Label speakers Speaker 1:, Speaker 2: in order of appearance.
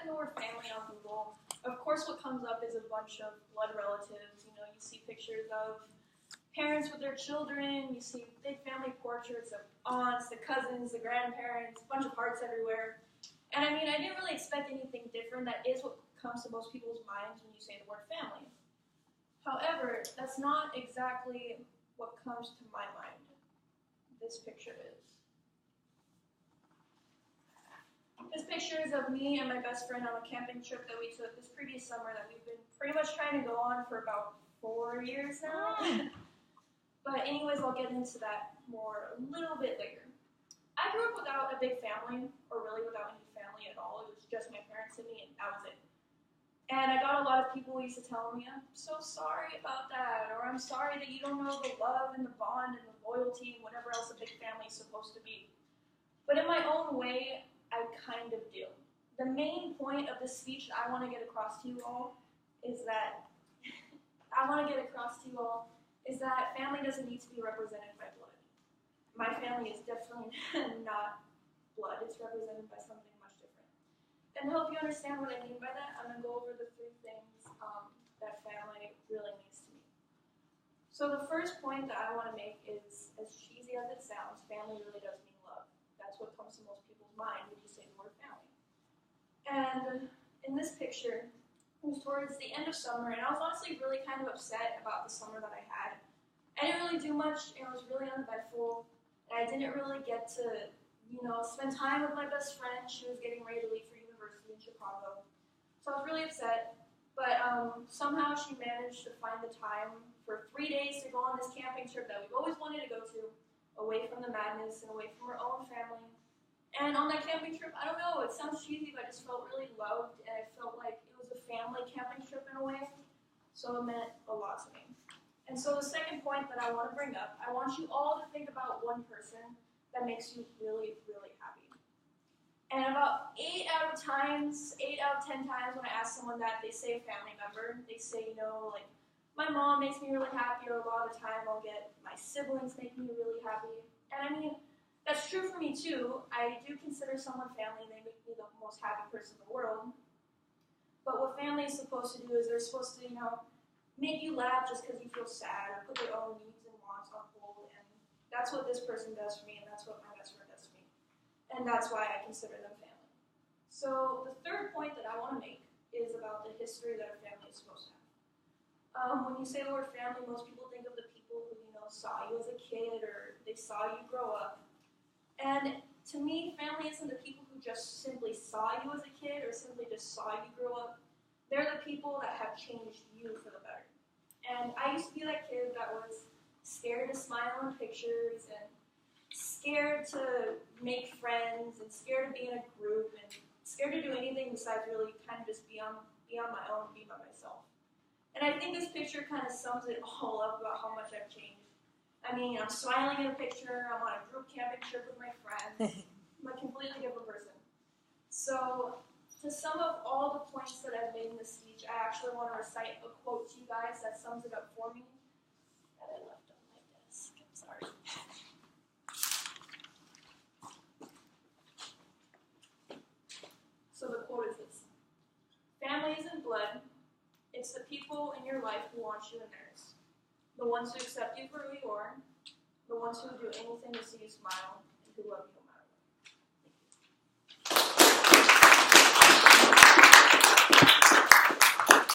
Speaker 1: in the word family on Google, of course what comes up is a bunch of blood relatives. You know, you see pictures of parents with their children, you see big family portraits of aunts, the cousins, the grandparents, a bunch of hearts everywhere. And I mean, I didn't really expect anything different. That is what comes to most people's minds when you say the word family. However, that's not exactly what comes to my mind. This picture is. This picture is of me and my best friend on a camping trip that we took this previous summer that we've been pretty much trying to go on for about 4 years now. But anyways, I'll get into that more a little bit later. I grew up without a big family, or really without any family at all. It was just my parents and me, and that was it. And I got a lot of people who used to tell me, I'm so sorry about that, or I'm sorry that you don't know the love and the bond and the loyalty and whatever else a big family is supposed to be. But in my own way, I kind of do. The main point of this speech that I want to get across to you all is that family doesn't need to be represented by blood. My family is definitely not blood. It's represented by something much different. And to help you understand what I mean by that, I'm going to go over the 3 things that family really means to me. So the first point that I want to make is, as cheesy as it sounds, family really does mean love. That's what comes to most people's mind when you say the word family. And in this picture, it was towards the end of summer, and I was honestly really kind of upset about the summer that I had. I didn't really do much, and I was really uneventful, and I didn't really get to, spend time with my best friend. She was getting ready to leave for university in Chicago. So I was really upset, but somehow she managed to find the time for 3 days to go on this camping trip that we've always wanted to go to, away from the madness and away from her own family. And on that camping trip, I don't know, it sounds cheesy, but I just felt really loved, and I felt like it was a family camping trip in a way, so it meant a lot to me. And so the second point that I want to bring up, I want you all to think about one person that makes you really, really happy. And about 8 out of 10 times when I ask someone that, they say a family member. They say, like, my mom makes me really happy, or a lot of the time I'll get my siblings make me really happy. And I mean, that's true for me too. I do consider someone family, and they make me the most happy person in the world. But what family is supposed to do is they're supposed to, make you laugh just because you feel sad, or put their own needs and wants on hold. And that's what this person does for me, and that's what my best friend does for me. And that's why I consider them family. So the third point that I want to make is about the history that a family is supposed to have. When you say the word family, most people think of the people who, saw you as a kid, or they saw you grow up. And to me, family isn't the people who just simply saw you as a kid or simply just saw you grow up. They're the people that have changed you for the better. And I used to be that kid that was scared to smile in pictures and scared to make friends and scared to be in a group and scared to do anything besides really kind of just be on my own, be by myself. And I think this picture kind of sums it all up about how much I've changed. I mean, I'm smiling in a picture, I'm on a group camping trip with my friends. I'm a completely different person. So, to sum up all the points that I've made in this speech, I actually want to recite a quote to you guys that sums it up for me that I left on my desk. I'm sorry. So the quote is this: family isn't blood, it's the people in your life who want you in theirs. The ones who accept you for who you are, the ones who will do anything to see you smile, and who love you.